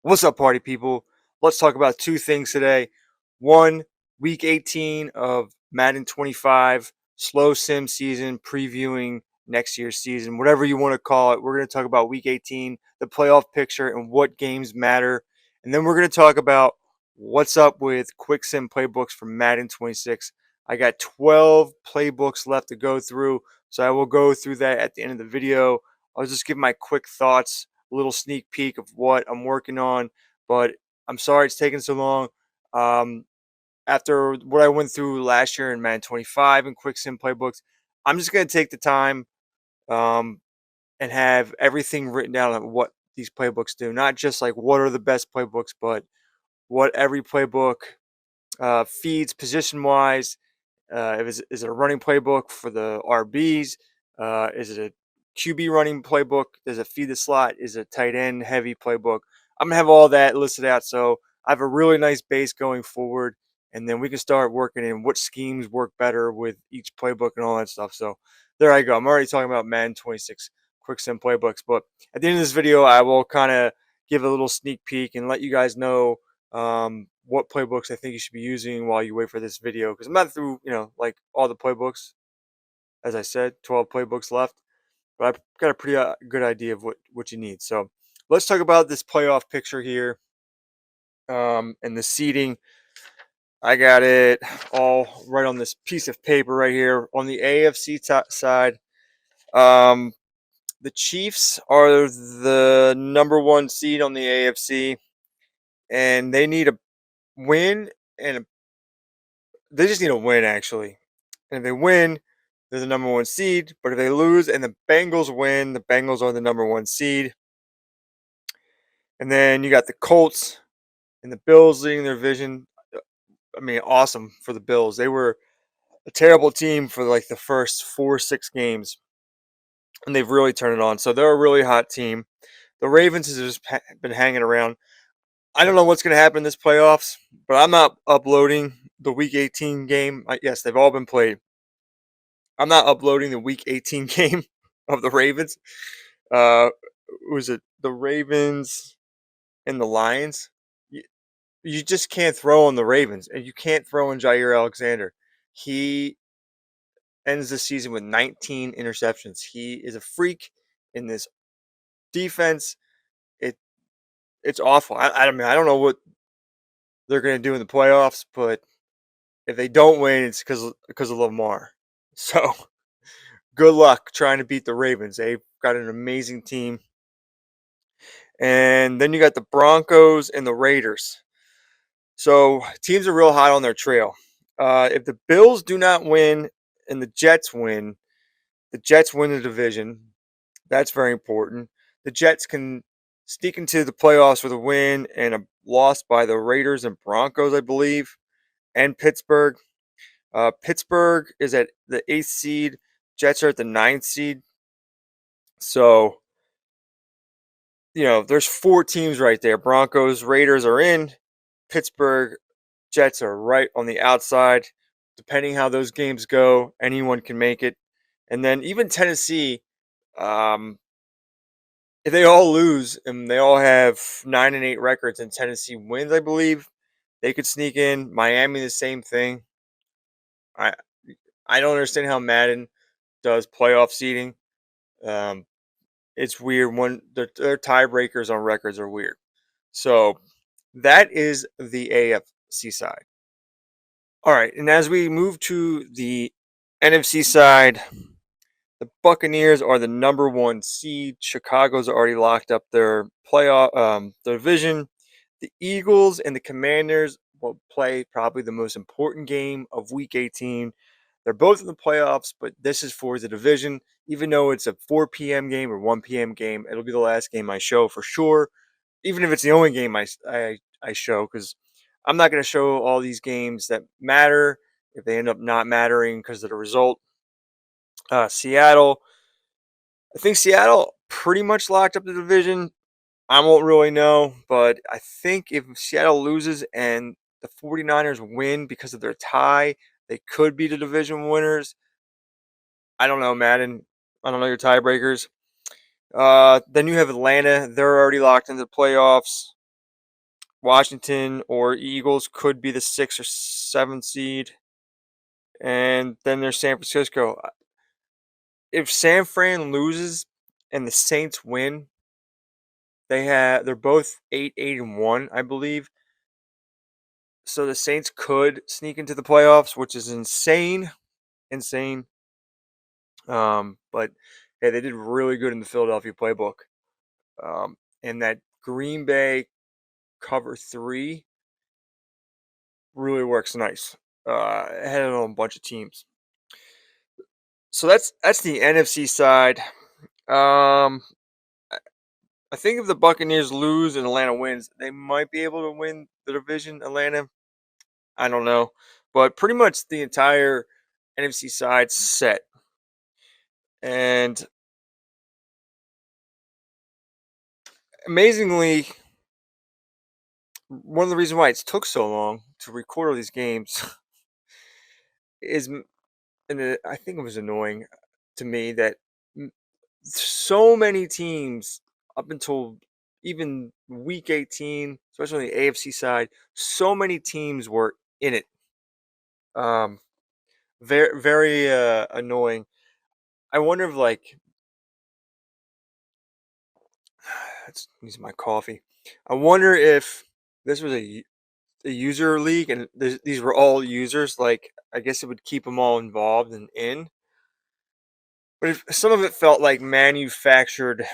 What's up, party people? Let's talk about two things today. One, week 18 of Madden 25, slow sim season, previewing next year's season, whatever you want to call it. We're going to talk about week 18, the playoff picture, and what games matter. And then we're going to talk about what's up with quick sim playbooks from Madden 26. I got 12 playbooks left to go through, so I will go through that at the end of the video. I'll just give my quick thoughts, a little sneak peek of what I'm working on. But I'm sorry it's taking so long. Um, After what I went through last year in Madden 25 and Quick Sim playbooks, I'm just going to take the time um, and have everything written down on what these playbooks do. Not just like what are the best playbooks, but what every playbook feeds position wise. Is it a running playbook for the RBs? Is it a QB running playbook? Does it feed the slot? Is it a tight end heavy playbook? I'm gonna have all that listed out, so I have a really nice base going forward, and then we can start working in what schemes work better with each playbook and all that stuff. So there I go. I'm already talking about Madden 26 quick sim playbooks, but at the end of this video, I will kind of give a little sneak peek and let you guys know what playbooks I think you should be using while you wait for this video. Because I'm not through, like all the playbooks. As I said, 12 playbooks left, but I've got a pretty good idea of what you need. So let's talk about this playoff picture here and the seeding. I got it all right on this piece of paper right here on the AFC side. Um, the Chiefs are the number one seed on the AFC, and they need a win and they just need a win actually. And if they win, they're the number one seed. But if they lose and the Bengals win, the Bengals are the number one seed. And then you got the Colts and the Bills leading their division. I mean, awesome for the Bills. They were a terrible team for like the first 4 or 6 games, and they've really turned it on. So they're a really hot team. The Ravens has just been hanging around. I don't know what's going to happen in this playoffs, but I'm not uploading the Week 18 game. Yes, they've all been played. I'm not uploading the Week 18 game of the Ravens. Uh, was it the Ravens and the Lions? You just can't throw on the Ravens, and you can't throw on Jair Alexander. He ends the season with 19 interceptions. He is a freak in this defense. It it's awful. I mean I don't know what they're going to do in the playoffs, but if they don't win, it's because of Lamar. So good luck trying to beat the Ravens. They've got an amazing team. And then you got the Broncos and the Raiders. So teams are real hot on their trail. If the Bills do not win and the Jets win the division. That's very important. The Jets can sneak into the playoffs with a win and a loss by the Raiders and Broncos, I believe, and Pittsburgh. Pittsburgh is at the 8th seed. Jets are at the 9th seed. So, there's 4 teams right there. Broncos, Raiders are in. Pittsburgh, Jets are right on the outside. Depending how those games go, anyone can make it. And then even Tennessee, um, if they all lose and they all have 9-8 records and Tennessee wins, I believe they could sneak in. Miami, the same thing. I I don't understand how Madden does playoff seeding. Um, it's weird when their tiebreakers on records are weird. So that is the AFC side. All right, and as we move to the NFC side, the Buccaneers are the number one seed. Chicago's already locked up their playoff their division. The Eagles and the Commanders will play probably the most important game of Week 18. They're both in the playoffs, but this is for the division. Even though it's a 4 p.m. game or 1 p.m. game, it'll be the last game I show for sure. Even if it's the only game I show, because I'm not going to show all these games that matter if they end up not mattering because of the result. Seattle, I think Seattle pretty much locked up the division. I won't really know, but I think if Seattle loses and the 49ers win because of their tie, they could be the division winners. I don't know, Madden. I don't know your tiebreakers. Then you have Atlanta. They're already locked into the playoffs. Washington or Eagles could be the 6th or 7th seed. And then there's San Francisco. If San Fran loses and the Saints win, they're both 8-1, I believe. So the Saints could sneak into the playoffs, which is insane. Insane. But yeah, they did really good in the Philadelphia playbook. And that Green Bay cover 3 really works nice. Ahead of a bunch of teams. So that's the NFC side. Um, I think if the Buccaneers lose and Atlanta wins, they might be able to win the division. Atlanta, I don't know, but pretty much the entire NFC side set. And amazingly, one of the reasons why it took so long to record all these games is, and I think it was annoying to me that so many teams up until even week 18, especially on the AFC side, so many teams were in it. Very, very annoying. I wonder if let's use my coffee. I wonder if this was a user league and these were all users. Like, I guess it would keep them all involved and in. But if some of it felt like manufactured,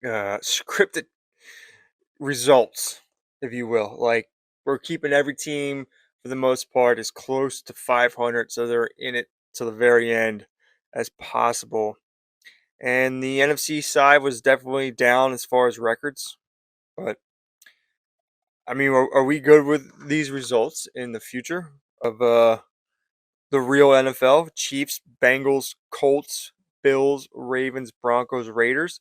scripted results, if you will. Like, we're keeping every team for the most part as close to 500, so they're in it to the very end as possible. And the NFC side was definitely down as far as records, but I mean, are we good with these results in the future of the real NFL? Chiefs, Bengals, Colts, Bills, Ravens, Broncos, Raiders,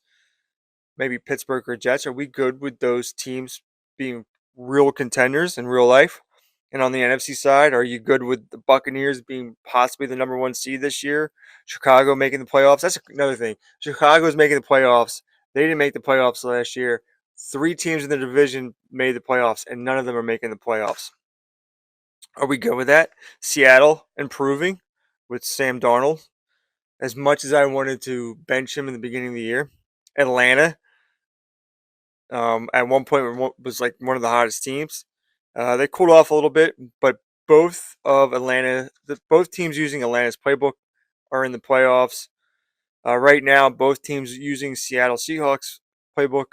maybe Pittsburgh or Jets. Are we good with those teams being real contenders in real life? And on the NFC side, are you good with the Buccaneers being possibly the number 1 seed this year? Chicago making the playoffs. That's another thing. Chicago's making the playoffs. They didn't make the playoffs last year. 3 teams in the division made the playoffs, and none of them are making the playoffs. Are we good with that? Seattle improving with Sam Darnold. As much as I wanted to bench him in the beginning of the year. Atlanta, at one point was like one of the hottest teams. They cooled off a little bit, but both teams using Atlanta's playbook are in the playoffs. Right now, both teams using Seattle Seahawks playbook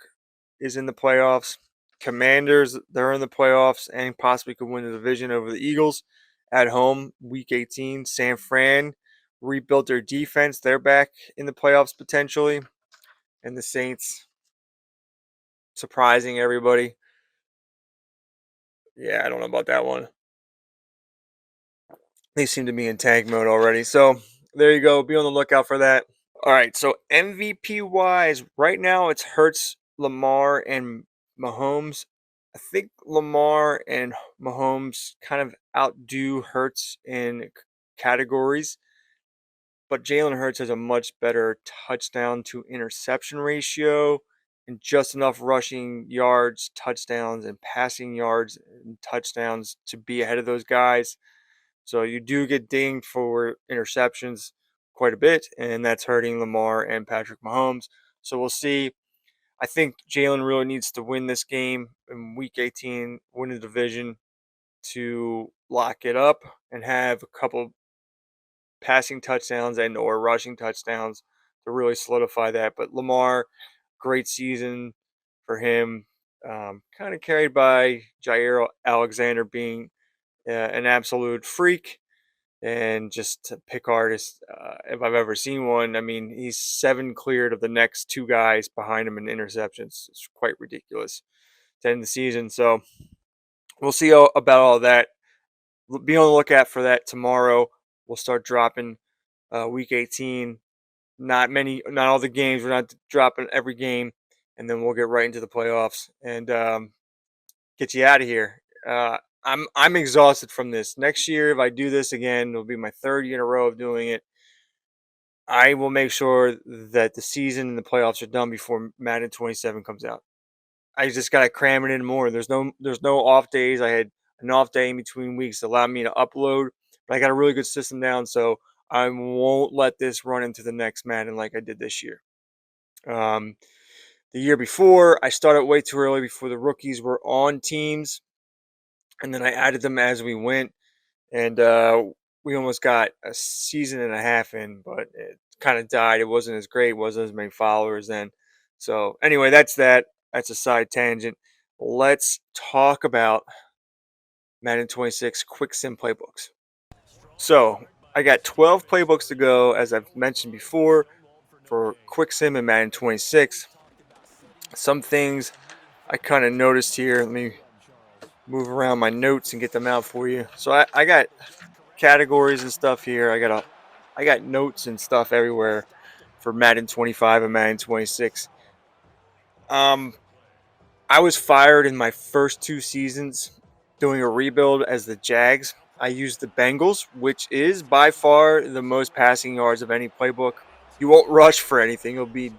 is in the playoffs. Commanders, they're in the playoffs and possibly could win the division over the Eagles at home, Week 18. San Fran rebuilt their defense. They're back in the playoffs potentially. And the Saints, surprising everybody. Yeah, I don't know about that one. They seem to be in tank mode already. So there you go. Be on the lookout for that. All right. So MVP wise, right now it's Hurts, Lamar, and Mahomes. I think Lamar and Mahomes kind of outdo Hurts in categories, but Jalen Hurts has a much better touchdown to interception ratio and just enough rushing yards, touchdowns, and passing yards and touchdowns to be ahead of those guys. So you do get dinged for interceptions quite a bit, and that's hurting Lamar and Patrick Mahomes. So we'll see. I think Jalen really needs to win this game in Week 18, win the division to lock it up and have a couple passing touchdowns and or rushing touchdowns to really solidify that. But Lamar, great season for him. Kind of carried by Jair Alexander being an absolute freak and just a pick artist if I've ever seen one. I mean, he's 7 cleared of the next 2 guys behind him in interceptions. It's quite ridiculous to end the season. So we'll see about all that. Be on the lookout for that tomorrow. We'll start dropping Week 18. Not all the games. We're not dropping every game, and then we'll get right into the playoffs and get you out of here. I'm exhausted from this. Next year, if I do this again, it'll be my 3rd year in a row of doing it. I will make sure that the season and the playoffs are done before Madden 27 comes out. I just gotta cram it in more. There's no off days. I had an off day in between weeks that allowed me to upload, but I got a really good system down, so I won't let this run into the next Madden like I did this year. Um, the year before, I started way too early before the rookies were on teams, and then I added them as we went, and we almost got a season and a half in, but it kind of died. It wasn't as great, wasn't as many followers then. So anyway, that's that. That's a side tangent. Let's talk about Madden 26 Quick Sim playbooks. So I got 12 playbooks to go, as I've mentioned before, for Quick Sim and Madden 26. Some things I kind of noticed here. Let me move around my notes and get them out for you. So I got categories and stuff here. I got notes and stuff everywhere for Madden 25 and Madden 26. Um, I was fired in my first two seasons doing a rebuild as the Jags. I used the Bengals, which is by far the most passing yards of any playbook. You won't rush for anything. You'll be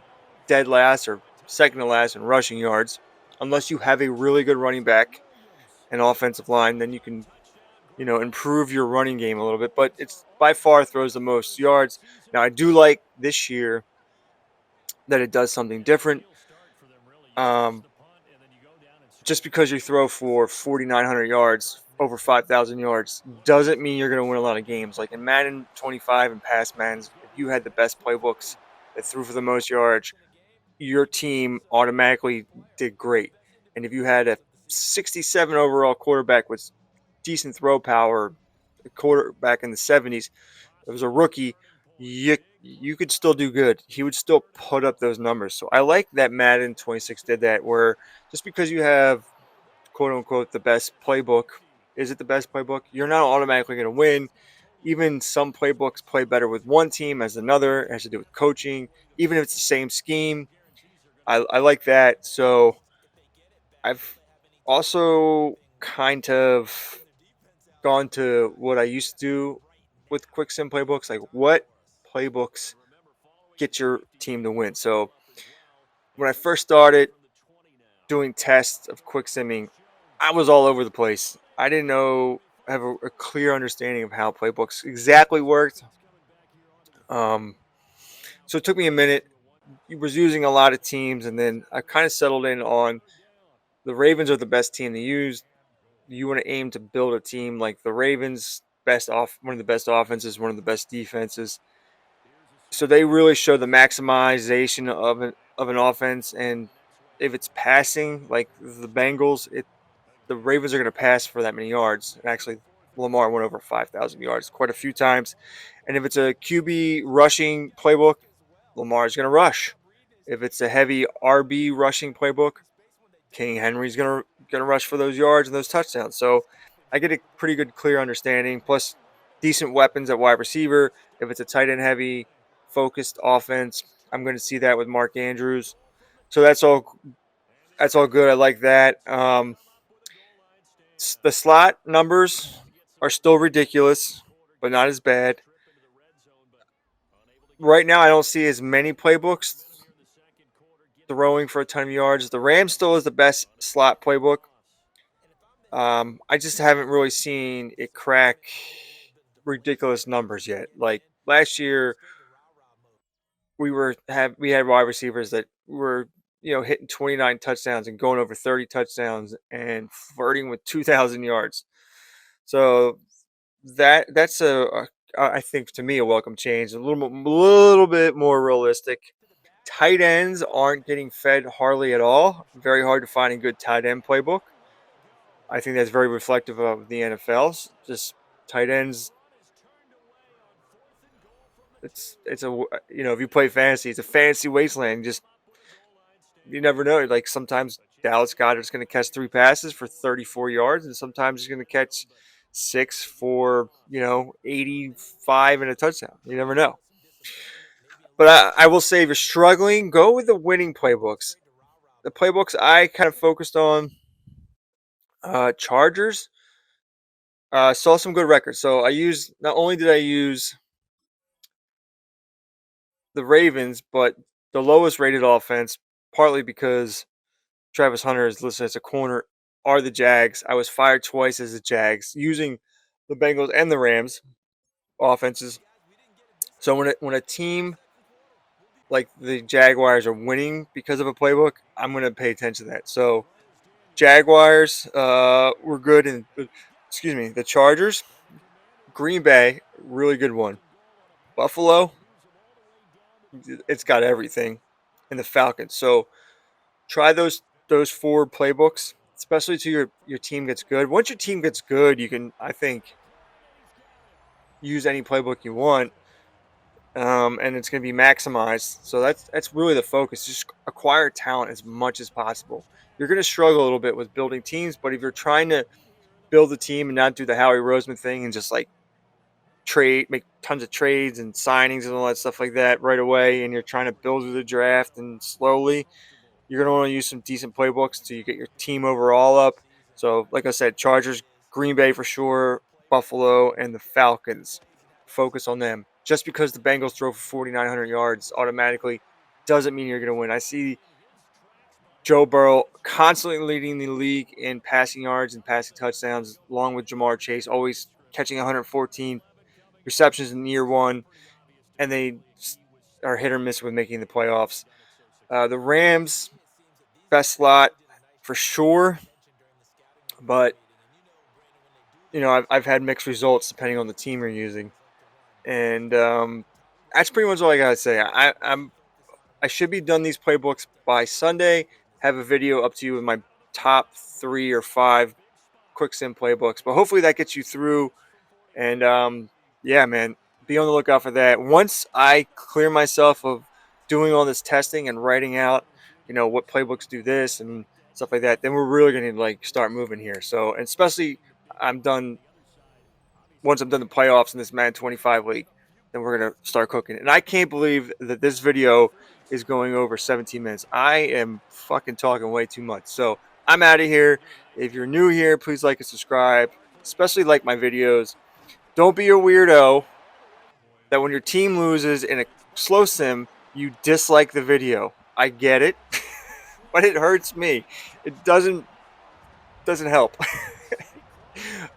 dead last or second to last in rushing yards. Unless you have a really good running back and offensive line, then you can, improve your running game a little bit. But it's by far throws the most yards. Now, I do like this year that it does something different. Um, just because you throw for 4,900 yards, over 5,000 yards, doesn't mean you're going to win a lot of games. Like in Madden 25 and past Maddens, if you had the best playbooks that threw for the most yards, your team automatically did great. And if you had a 67 overall quarterback with decent throw power, a quarterback in the 70s, it was a rookie, you could still do good. He would still put up those numbers. So I like that Madden 26 did that, where just because you have quote unquote the best playbook, is it the best playbook? You're not automatically going to win. Even some playbooks play better with one team as another. It has to do with coaching. Even if it's the same scheme, I like that. So I've also kind of gone to what I used to do with quick sim playbooks, like what playbooks get your team to win. So when I first started doing tests of quick simming, I was all over the place. I didn't have a clear understanding of how playbooks exactly worked. Um, so it took me a minute. I was using a lot of teams, and then I kind of settled in on the Ravens are the best team to use. You want to aim to build a team like the Ravens, one of the best offenses, one of the best defenses. So they really show the maximization of an offense, and if it's passing like the Bengals, the Ravens are going to pass for that many yards. And actually, Lamar went over 5,000 yards quite a few times. And if it's a QB rushing playbook, Lamar's going to rush. If it's a heavy RB rushing playbook, King Henry's gonna rush for those yards and those touchdowns. So I get a pretty good clear understanding. Plus decent weapons at wide receiver. If it's a tight end heavy focused offense, I'm going to see that with Mark Andrews. So that's all good. I like that. The slot numbers are still ridiculous, but not as bad. Right now, I don't see as many playbooks throwing for a ton of yards. The Rams still is the best slot playbook. I just haven't really seen it crack ridiculous numbers yet. Like last year, we had wide receivers that were hitting 29 touchdowns and going over 30 touchdowns and flirting with 2,000 yards. So that's I think to me a welcome change, little bit more realistic. Tight ends aren't getting fed hardly at all. Very hard to find a good tight end playbook. I think that's very reflective of the NFL. Just tight ends. It's a if you play fantasy, it's a fantasy wasteland. Just you never know. Like sometimes Dallas Goedert's going to catch 3 passes for 34 yards, and sometimes he's going to catch 6 for 85 and a touchdown. You never know. But I will say if you're struggling, go with the winning playbooks. The playbooks I kind of focused on, Chargers. Saw some good records. So not only did I use the Ravens, but the lowest rated offense, partly because Travis Hunter is listed as a corner are the Jags. I was fired twice as the Jags using the Bengals and the Rams offenses. So when a team like the Jaguars are winning because of a playbook, I'm going to pay attention to that. So Jaguars were good, and excuse me, the Chargers, Green Bay, really good one. Buffalo, it's got everything, and the Falcons. So try those four playbooks, especially to your team gets good. Once your team gets good, you can, I think, use any playbook you want, and it's going to be maximized. So that's really the focus. Just acquire talent as much as possible. You're going to struggle a little bit with building teams, but if you're trying to build a team and not do the Howie Roseman thing and just like make tons of trades and signings and all that stuff like that right away, and you're trying to build through the draft and slowly, you're going to want to use some decent playbooks to you get your team overall up. So, like I said, Chargers, Green Bay for sure, Buffalo, and the Falcons. Focus on them. Just because the Bengals throw for 4,900 yards automatically doesn't mean you're going to win. I see Joe Burrow constantly leading the league in passing yards and passing touchdowns, along with Jamar Chase, always catching 114 receptions in year one, and they are hit or miss with making the playoffs. The Rams, best slot for sure, but I've had mixed results depending on the team you're using, and that's pretty much all I gotta say. I should be done these playbooks by Sunday. Have a video up to you with my top 3 or 5 quick sim playbooks, but hopefully that gets you through. And yeah, man, be on the lookout for that. Once I clear myself of doing all this testing and writing out, what playbooks do this and stuff like that, then we're really going to like start moving here. So, and especially I'm done once I'm done the playoffs in this Madden 25 league, then we're going to start cooking. And I can't believe that this video is going over 17 minutes. I am fucking talking way too much. So I'm out of here. If you're new here, please like and subscribe, especially like my videos. Don't be a weirdo that when your team loses in a slow sim, you dislike the video. I get it, but it hurts me. It doesn't help.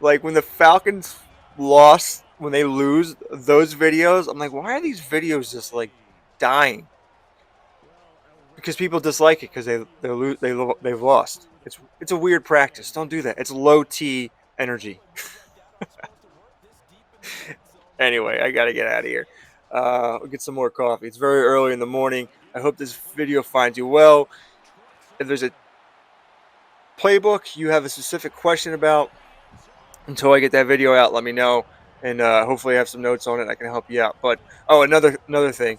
Like when the Falcons lost, when they lose those videos, I'm like, why are these videos just like dying? Because people dislike it because they've lost. It's a weird practice. Don't do that. It's low T energy. Anyway, I gotta get out of here. I'll get some more coffee. It's very early in the morning. I hope this video finds you well. If there's a playbook you have a specific question about, until I get that video out, let me know, and hopefully I have some notes on it. I can help you out. But another thing,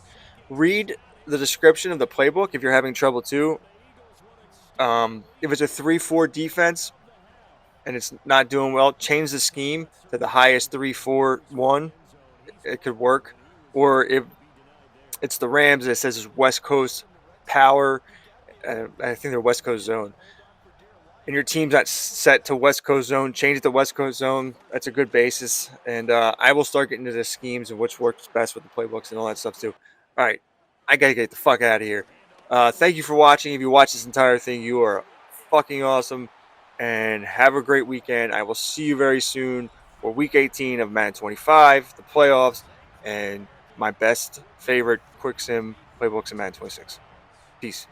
read the description of the playbook if you're having trouble too. If it's a 3-4 defense and it's not doing well, change the scheme to the highest 3-4-1. It could work. Or if it's the Rams, it says it's West Coast power. I think they're West Coast zone. And your team's not set to West Coast zone, change it to West Coast zone. That's a good basis. And I will start getting into the schemes and which works best with the playbooks and all that stuff too. All right, I got to get the fuck out of here. Thank you for watching. If you watch this entire thing, you are fucking awesome. And have a great weekend. I will see you very soon for week 18 of Madden 25, the playoffs, and my best favorite quick sim playbooks in Madden 26. Peace.